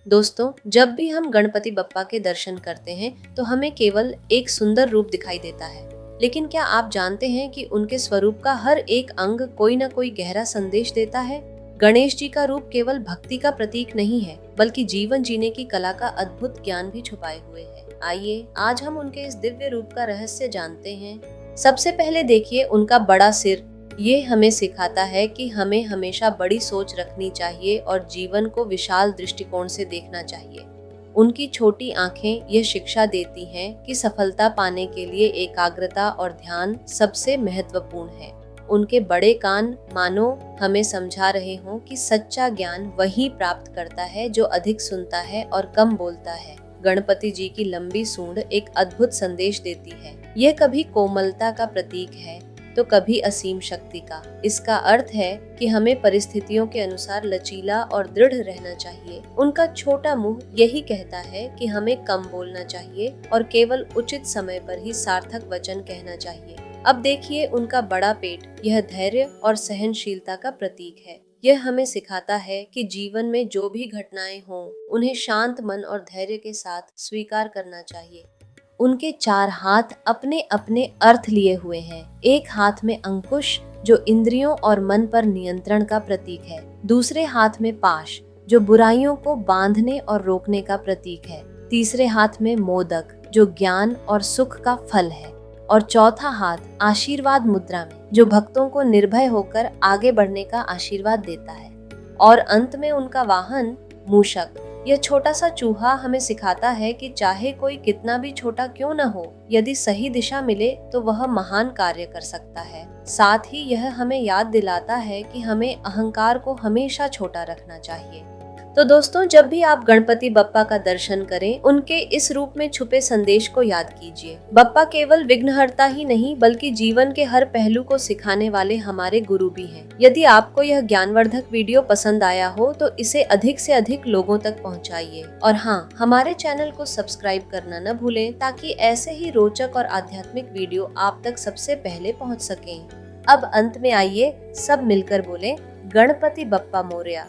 दोस्तों, जब भी हम गणपति बप्पा के दर्शन करते हैं तो हमें केवल एक सुंदर रूप दिखाई देता है, लेकिन क्या आप जानते हैं कि उनके स्वरूप का हर एक अंग कोई न कोई गहरा संदेश देता है। गणेश जी का रूप केवल भक्ति का प्रतीक नहीं है, बल्कि जीवन जीने की कला का अद्भुत ज्ञान भी छुपाए हुए है। आइए आज हम उनके इस दिव्य रूप का रहस्य जानते हैं। सबसे पहले देखिए उनका बड़ा सिर। ये हमें सिखाता है कि हमें हमेशा बड़ी सोच रखनी चाहिए और जीवन को विशाल दृष्टिकोण से देखना चाहिए। उनकी छोटी आंखें यह शिक्षा देती हैं कि सफलता पाने के लिए एकाग्रता और ध्यान सबसे महत्वपूर्ण है। उनके बड़े कान मानो हमें समझा रहे हों कि सच्चा ज्ञान वही प्राप्त करता है जो अधिक सुनता है और कम बोलता है। गणपति जी की लंबी सूंड एक अद्भुत संदेश देती है। यह कभी कोमलता का प्रतीक है तो कभी असीम शक्ति का। इसका अर्थ है कि हमें परिस्थितियों के अनुसार लचीला और दृढ़ रहना चाहिए। उनका छोटा मुंह यही कहता है कि हमें कम बोलना चाहिए और केवल उचित समय पर ही सार्थक वचन कहना चाहिए। अब देखिए उनका बड़ा पेट, यह धैर्य और सहनशीलता का प्रतीक है। यह हमें सिखाता है कि जीवन में जो भी घटनाएं हों, उन्हें शांत मन और धैर्य के साथ स्वीकार करना चाहिए। उनके 4 हाथ अपने अपने अर्थ लिए हुए हैं। एक हाथ में अंकुश जो इंद्रियों और मन पर नियंत्रण का प्रतीक है। दूसरे हाथ में पाश जो बुराइयों को बांधने और रोकने का प्रतीक है। तीसरे हाथ में मोदक जो ज्ञान और सुख का फल है। और चौथा हाथ आशीर्वाद मुद्रा में जो भक्तों को निर्भय होकर आगे बढ़ने का आशीर्वाद देता है। और अंत में उनका वाहन मूषक, यह छोटा सा चूहा हमें सिखाता है कि चाहे कोई कितना भी छोटा क्यों न हो, यदि सही दिशा मिले तो वह महान कार्य कर सकता है। साथ ही यह हमें याद दिलाता है कि हमें अहंकार को हमेशा छोटा रखना चाहिए। तो दोस्तों, जब भी आप गणपति बप्पा का दर्शन करें, उनके इस रूप में छुपे संदेश को याद कीजिए। बप्पा केवल विघ्नहर्ता ही नहीं, बल्कि जीवन के हर पहलू को सिखाने वाले हमारे गुरु भी हैं। यदि आपको यह ज्ञानवर्धक वीडियो पसंद आया हो तो इसे अधिक से अधिक लोगों तक पहुंचाइए। और हाँ, हमारे चैनल को सब्सक्राइब करना न भूलें ताकि ऐसे ही रोचक और आध्यात्मिक वीडियो आप तक सबसे पहले पहुँच सकें। अब अंत में आइए सब मिलकर बोले, गणपति बप्पा मोरया।